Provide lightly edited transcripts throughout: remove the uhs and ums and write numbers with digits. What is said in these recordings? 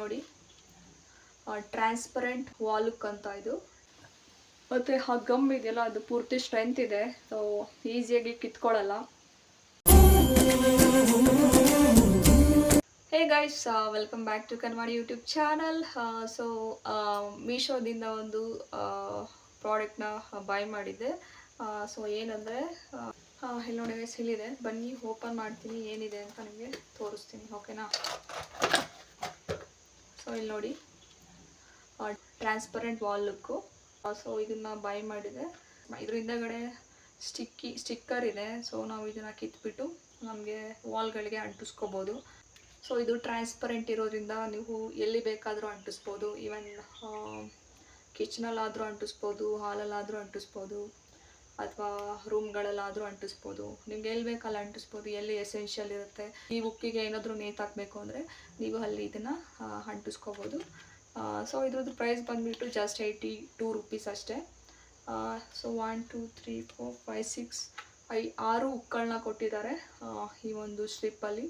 ನೋಡಿ ಟ್ರಾನ್ಸ್ಪರೆಂಟ್ ವಾಲ್ಕ್ ಅಂತ ಇದು. ಮತ್ತು ಆ ಗಮ್ ಇದೆಯಲ್ಲ ಅದು ಪೂರ್ತಿ ಸ್ಟ್ರೆಂತ್ ಇದೆ, ಸೊ ಈಸಿಯಾಗಿ ಕಿತ್ಕೊಳ್ಳಲ್ಲ. Hey guys, welcome back to Kanwadi YouTube channel. So ಮೀಶೋದಿಂದ ಒಂದು ಪ್ರಾಡಕ್ಟ್ನ ಬೈ ಮಾಡಿದ್ದೆ. ಸೊ ಏನಂದರೆ ಇಲ್ಲಿ ನೋಡಿ ಗೈಸ್, ಇಲ್ಲಿದೆ, ಬನ್ನಿ ಓಪನ್ ಮಾಡ್ತೀನಿ ಏನಿದೆ ಅಂತ ನಿಮಗೆ ತೋರಿಸ್ತೀನಿ, ಓಕೆನಾ. ಸೊ ಇಲ್ಲಿ ನೋಡಿ ಟ್ರಾನ್ಸ್ಪರೆಂಟ್ ವಾಲ್ ಲುಕ್ಕು. ಸೊ ಇದನ್ನು ಬೈ ಮಾಡಿದೆ. ಇದ್ರ ಹಿಂದಗಡೆ ಸ್ಟಿಕ್ಕರ್ ಇದೆ. ಸೊ ನಾವು ಇದನ್ನು ಕಿತ್ಬಿಟ್ಟು ನಮಗೆ ವಾಲ್ಗಳಿಗೆ ಅಂಟಿಸ್ಕೋಬೋದು. ಸೊ ಇದು ಟ್ರಾನ್ಸ್ಪರೆಂಟ್ ಇರೋದ್ರಿಂದ ನೀವು ಎಲ್ಲಿ ಬೇಕಾದರೂ ಅಂಟಿಸ್ಬೋದು. ಈವನ್ ಕಿಚನಲ್ಲಾದರೂ ಅಂಟಿಸ್ಬೋದು, ಹಾಲಲ್ಲಾದರೂ ಅಂಟಿಸ್ಬೋದು, ಅಥವಾ ರೂಮ್ಗಳಲ್ಲಾದರೂ ಅಂಟಿಸ್ಬೋದು. ನಿಮ್ಗೆ ಎಲ್ಲಿ ಬೇಕಲ್ಲಿ ಅಂಟಿಸ್ಬೋದು. ಎಲ್ಲಿ ಎಸೆನ್ಷಿಯಲ್ ಇರುತ್ತೆ, ಈ ಉಕ್ಕಿಗೆ ಏನಾದರೂ ನೇತಾಕಬೇಕು ಅಂದರೆ ನೀವು ಅಲ್ಲಿ ಇದನ್ನು ಅಂಟಿಸ್ಕೋಬೋದು. ಸೊ ಇದ್ರದ್ದು ಪ್ರೈಸ್ ಬಂದುಬಿಟ್ಟು ಜಸ್ಟ್ 82 ರೂಪೀಸ್ ಅಷ್ಟೇ. ಸೊ 1 2 3 4 5 6 6 ಉಕ್ಕಳನ್ನ ಕೊಟ್ಟಿದ್ದಾರೆ ಈ ಒಂದು ಸ್ಟ್ರಿಪ್ಪಲ್ಲಿ.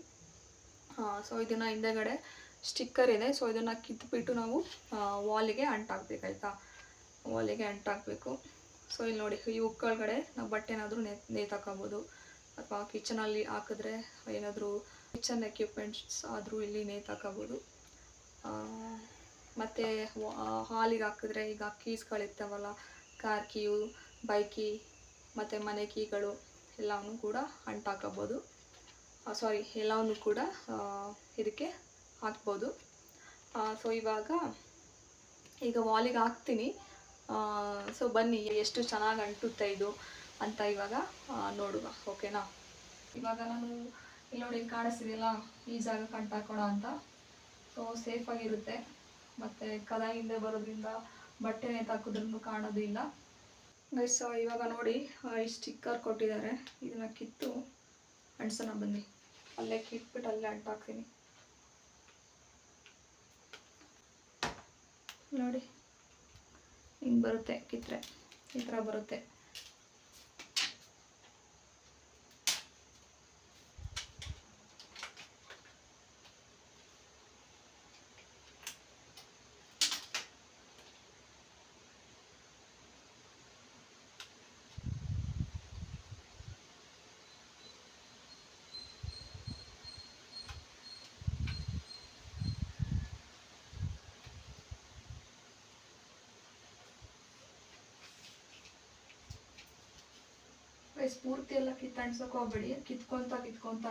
ಸೊ ಇದನ್ನು ಹಿಂದೆಗಡೆ ಸ್ಟಿಕ್ಕರ್ ಇದೆ. ಸೊ ಇದನ್ನು ಕಿತ್ಬಿಟ್ಟು ನಾವು ವಾಲಿಗೆ ಅಂಟಾಕಬೇಕಾಯ್ತಾ, ವಾಲಿಗೆ ಅಂಟಾಕಬೇಕು. ಸೊ ಇಲ್ಲಿ ನೋಡಿ, ಈ ಉಕ್ಕಳಗಡೆ ನಾವು ಬಟ್ಟೆ ಏನಾದರೂ ನೇತಾಕೋಬೋದು, ಅಥವಾ ಕಿಚನಲ್ಲಿ ಹಾಕಿದ್ರೆ ಏನಾದರೂ ಕಿಚನ್ ಎಕ್ವಿಪ್ಮೆಂಟ್ಸ್ ಆದರೂ ಇಲ್ಲಿ ನೇತಾಕೋಬೋದು. ಮತ್ತು ಹಾಲಿಗೆ ಹಾಕಿದ್ರೆ ಈಗ ಕೀಸ್ಗಳಿರ್ತಾವಲ್ಲ, ಕಾರ್ ಕೀಯು, ಬೈಕ್ ಕೀ ಮತ್ತು ಮನೆ ಕೀಗಳು ಎಲ್ಲವನ್ನೂ ಕೂಡ ಅಂಟಾಕೋಬೋದು. ಎಲ್ಲವನ್ನೂ ಕೂಡ ಇದಕ್ಕೆ ಹಾಕ್ಬೋದು. ಸೊ ಈಗ ವಾಲಿಗೆ ಹಾಕ್ತೀನಿ. ಸೊ ಬನ್ನಿ ಎಷ್ಟು ಚೆನ್ನಾಗಿ ಅಂಟುತ್ತೆ ಇದು ಅಂತ ಇವಾಗ ನೋಡುವ, ಓಕೆನಾ. ಇವಾಗ ನಾನು ಇಲ್ಲಿ ನೋಡಿ ಕಾಣಿಸ್ತಿದೆಯಲ್ಲ, ಈ ಜಾಗಕ್ಕೆ ಅಂಟಾಕೋಣ ಅಂತ. ಸೊ ಸೇಫಾಗಿರುತ್ತೆ, ಮತ್ತು ಕದ ಹಿಂದೆ ಬರೋದ್ರಿಂದ ಬಟ್ಟೆ ನೇತಾಕಿದ್ರೂ ಕಾಣೋದು ಇಲ್ಲ. ಗೈಸ್, ಇವಾಗ ನೋಡಿ ಈ ಸ್ಟಿಕ್ಕರ್ ಕೊಟ್ಟಿದ್ದಾರೆ, ಇದನ್ನು ಕಿತ್ತು ಅಂಟಿಸೋಣ ಬನ್ನಿ. ಅಲ್ಲೇ ಕಿಟ್ಬಿಟ್ಟು ಅಲ್ಲೇ ಅಂಟಾಕ್ತೀನಿ ನೋಡಿ. ಹಿಂಗೆ ಬರುತ್ತೆ, ಕಿತ್ತರೆ ಈ ಥರ ಬರುತ್ತೆ. ಪೂರ್ತಿ ಎಲ್ಲ ಕಿತ್ತಂಟ್ಸೋಕೆ ಹೋಗ್ಬೇಡಿ, ಕಿತ್ಕೊತಾ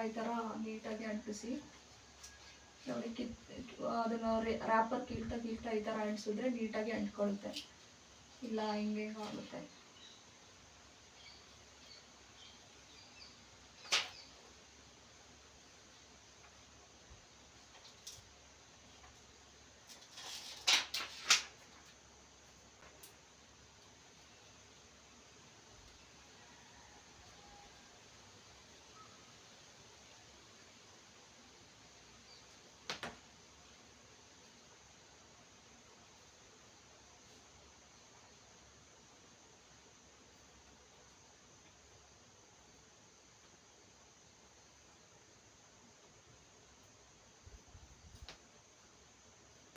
ಈ ಥರ ನೀಟಾಗಿ ಅಂಟಿಸಿ ನೋಡಿ. ಅದನ್ನು ರ್ಯಾಪರ್ ಕೀಳ್ತಾ ಈ ಥರ ಅಂಟಿಸಿದ್ರೆ ನೀಟಾಗಿ ಅಂಟ್ಕೊಳ್ಳುತ್ತೆ. ಇಲ್ಲ ಹಿಂಗೆ ಆಗುತ್ತೆ.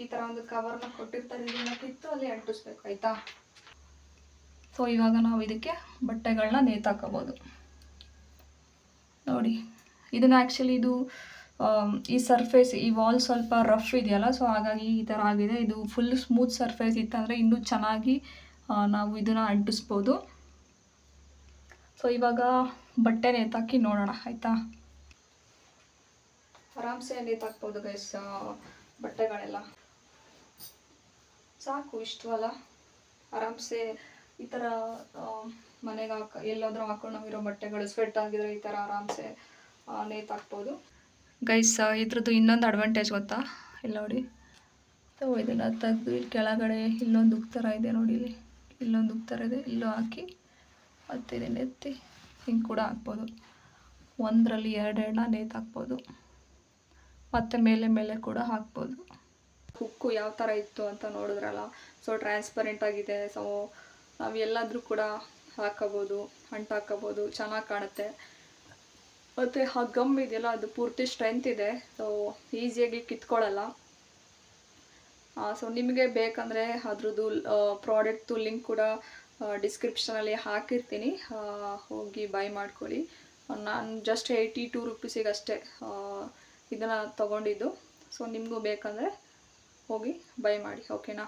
ಈ ಥರ ಒಂದು ಕವರ್ನ ಕೊಟ್ಟಿರ್ತಾರೆ, ಇದನ್ನ ಕಿತ್ತು ಅಲ್ಲಿ ಅಂಟಿಸ್ಬೇಕು, ಆಯಿತಾ. ಸೊ ಇವಾಗ ನಾವು ಇದಕ್ಕೆ ಬಟ್ಟೆಗಳನ್ನ ನೇತಾಕೋಬೋದು ನೋಡಿ. ಇದನ್ನು ಆ್ಯಕ್ಚುಲಿ ಇದು ಈ ಸರ್ಫೇಸ್, ಈ ವಾಲ್ ಸ್ವಲ್ಪ ರಫ್ ಇದೆಯಲ್ಲ, ಸೊ ಹಾಗಾಗಿ ಈ ಥರ ಆಗಿದೆ. ಇದು ಫುಲ್ ಸ್ಮೂತ್ ಸರ್ಫೇಸ್ ಇತ್ತಂದರೆ ಇನ್ನೂ ಚೆನ್ನಾಗಿ ನಾವು ಇದನ್ನು ಅಂಟಿಸ್ಬೋದು. ಸೊ ಇವಾಗ ಬಟ್ಟೆ ನೇತಾಕಿ ನೋಡೋಣ, ಆಯಿತಾ. ಆರಾಮ್ಸೆ ನೇತಾಕ್ಬೋದು ಗೈಸ್ ಬಟ್ಟೆಗಳೆಲ್ಲ. ಸಾಕು ಇಷ್ಟು ಅಲ್ಲ, ಆರಾಮ್ಸೆ ಈ ಥರ ಮನೆಗೆ ಎಲ್ಲಾದರೂ ಹಾಕೊಂಡು ನಾವಿರೋ ಬಟ್ಟೆಗಳು ಸ್ವೆಟ್ ಆಗಿದ್ರೆ ಈ ಥರ ಆರಾಮ್ಸೆ ನೇತಾಕ್ಬೋದು ಗೈಸ್. ಇದ್ರದ್ದು ಇನ್ನೊಂದು ಅಡ್ವಾಂಟೇಜ್ ಗೊತ್ತಾ, ಇಲ್ಲಿ ನೋಡಿ. ಸೊ ಇದನ್ನು ತೆಗೆದು ಇಲ್ಲಿ ಕೆಳಗಡೆ ಇಲ್ಲೊಂದು ಉಕ್ತರ ಇದೆ ನೋಡಿ, ಇಲ್ಲೊಂದು ಉಕ್ತರ ಇದೆ, ಇಲ್ಲೂ ಹಾಕಿ ಮತ್ತು ಇದನ್ನು ಎತ್ತಿ ಹಿಂಗೆ ಕೂಡ ಹಾಕ್ಬೋದು. ಒಂದರಲ್ಲಿ ಎರಡೆರಡನ್ನ ನೇತಾಕ್ಬೋದು, ಮತ್ತು ಮೇಲೆ ಕೂಡ ಹಾಕ್ಬೋದು. ಹುಕ್ಕು ಯಾವ ಥರ ಇತ್ತು ಅಂತ ನೋಡಿದ್ರಲ್ಲ. ಸೊ ಟ್ರಾನ್ಸ್ಪರೆಂಟ್ ಆಗಿದೆ. ಸೊ ನಾವು ಎಲ್ಲಾದರೂ ಕೂಡ ಹಾಕೋಬೋದು, ಅಂಟಾಕೋಬೋದು, ಚೆನ್ನಾಗಿ ಕಾಣುತ್ತೆ. ಮತ್ತು ಆ ಗಮ್ ಇದೆಯಲ್ಲ ಅದು ಪೂರ್ತಿ ಸ್ಟ್ರೆಂತ್ ಇದೆ, ಸೊ ಈಸಿಯಾಗಿ ಕಿತ್ಕೊಳ್ಳಲ್ಲ. ಸೊ ನಿಮಗೆ ಬೇಕಂದರೆ ಅದ್ರದ್ದು ಪ್ರಾಡಕ್ಟ್ದು ಲಿಂಕ್ ಕೂಡ ಡಿಸ್ಕ್ರಿಪ್ಷನಲ್ಲಿ ಹಾಕಿರ್ತೀನಿ, ಹೋಗಿ ಬೈ ಮಾಡ್ಕೊಳ್ಳಿ. ನಾನು ಜಸ್ಟ್ 82 ರುಪೀಸಿಗೆ ಅಷ್ಟೇ ಇದನ್ನು ತೊಗೊಂಡಿದ್ದು. ಸೊ ನಿಮಗೂ ಬೇಕಂದರೆ ಹೋಗಿ ಬೈ ಮಾಡಿ, ಓಕೆನಾ.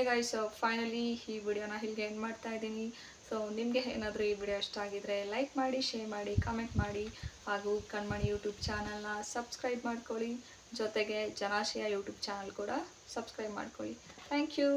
ಗೈಸ್, ಫೈನಲಿ ಈ ವಿಡಿಯೋನ ಇಲ್ಲಿಗೆ ಎಂಡ್ ಮಾಡ್ತಾ ಇದ್ದೀನಿ. ಸೊ ನಿಮಗೆ ಏನಾದರೂ ಈ ವಿಡಿಯೋ ಇಷ್ಟ ಆಗಿದ್ರೆ ಲೈಕ್ ಮಾಡಿ, ಶೇರ್ ಮಾಡಿ, ಕಮೆಂಟ್ ಮಾಡಿ, ಹಾಗೂ ಕಣ್ಮಣಿ ಯೂಟ್ಯೂಬ್ ಚಾನಲ್ನ ಸಬ್ಸ್ಕ್ರೈಬ್ ಮಾಡ್ಕೊಳ್ಳಿ. ಜೊತೆಗೆ ಜನಾಶಯ ಯೂಟ್ಯೂಬ್ ಚಾನಲ್ ಕೂಡ ಸಬ್ಸ್ಕ್ರೈಬ್ ಮಾಡ್ಕೊಳ್ಳಿ. Thank you.